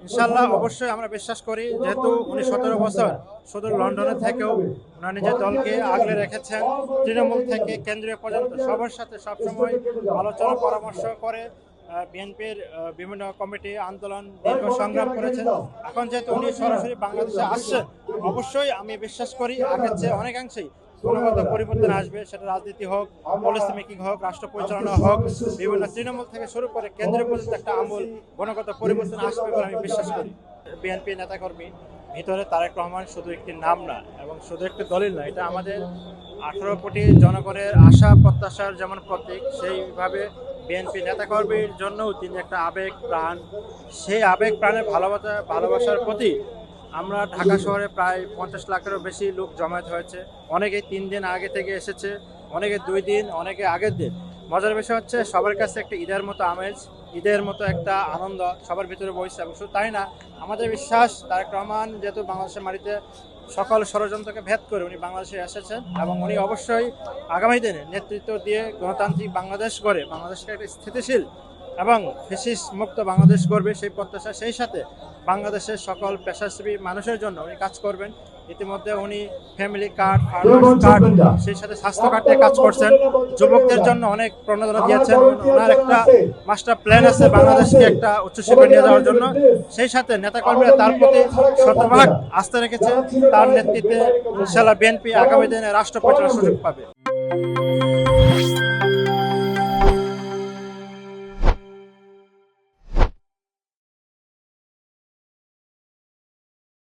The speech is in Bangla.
ইনশাল্লাহ অবশ্যই আমরা বিশ্বাস করি, যেহেতু উনি 17 বছর শুধু লন্ডনে থেকেও ওনার নিজের দলকে আগলে রেখেছেন, তৃণমূল থেকে কেন্দ্রীয় পর্যন্ত সবার সাথে সবসময় আলোচনা পরামর্শ করে বিএনপির বিভিন্ন কমিটি আন্দোলন দীর্ঘ সংগ্রাম করেছেন। এখন যেহেতু উনি সরাসরি বাংলাদেশে আসছেন, অবশ্যই আমি বিশ্বাস করি আগের চেয়ে অনেকাংশেই গুণগত পরিবর্তন আসবে। সেটা রাজনীতি হোক, পলিসি মেকিং হোক, রাষ্ট্র পরিচালনা হোক, বিভিন্ন তৃণমূল থেকে শুরু করে কেন্দ্রীয় পর্যন্ত একটা আমূল গুণগত পরিবর্তন আসবে বলে আমি বিশ্বাস করি। বিএনপি নেতাকর্মী ভিতরে তারেক রহমান শুধু একটি নাম না এবং শুধু একটি দলিল না, এটা আমাদের 18 কোটি জনগণের আশা প্রত্যাশার যেমন প্রতীক, সেইভাবে বিএনপি নেতাকর্মীর জন্যও তিনি একটা আবেগ প্রাণ। সেই আবেগ প্রাণের ভালোবাসার প্রতি আমরা ঢাকা শহরে প্রায় 50 লাখেরও বেশি লোক জমায়েত হয়েছে। অনেকে 3 দিন আগে থেকে এসেছে, অনেকে 2 দিন, অনেকে আগের দিন। মজার বিষয় হচ্ছে সবার কাছে একটা ঈদের মতো আমেজ, ঈদের মতো একটা আনন্দ সবার ভিতরে বইছে। এবং শুধু তাই না, আমাদের বিশ্বাস তারেক রহমান যেহেতু বাংলাদেশের মাটিতে সকল ষড়যন্ত্রকে ভেদ করে উনি বাংলাদেশে এসেছেন এবং উনি অবশ্যই আগামী দিনে নেতৃত্ব দিয়ে গণতান্ত্রিক বাংলাদেশ গড়ে বাংলাদেশকে একটা স্থিতিশীল এবং ফ্যাসিস্ট মুক্ত বাংলাদেশ করবে, সেই প্রত্যাশা। সেই সাথে বাংলাদেশের সকল পেশাজীবী মানুষের জন্য উনি কাজ করবেন। ইতিমধ্যে উনি ফ্যামিলি কার্ড, ফার্মার্স কার্ড, সেই সাথে স্বাস্থ্য কার্ড নিয়ে কাজ করছেন। যুবকদের জন্য অনেক প্রণোদনা দিয়েছেন। ওনার একটা মাস্টার প্ল্যান আছে বাংলাদেশকে একটা উচ্চশিখরে নিয়ে যাওয়ার জন্য। সেই সাথে নেতাকর্মীরা তার প্রতি শতভাগ আস্থা রেখেছে। তার নেতৃত্বে ইনশাআল্লাহ বিএনপি আগামী দিনে রাষ্ট্র পরিচালনার সুযোগ পাবে।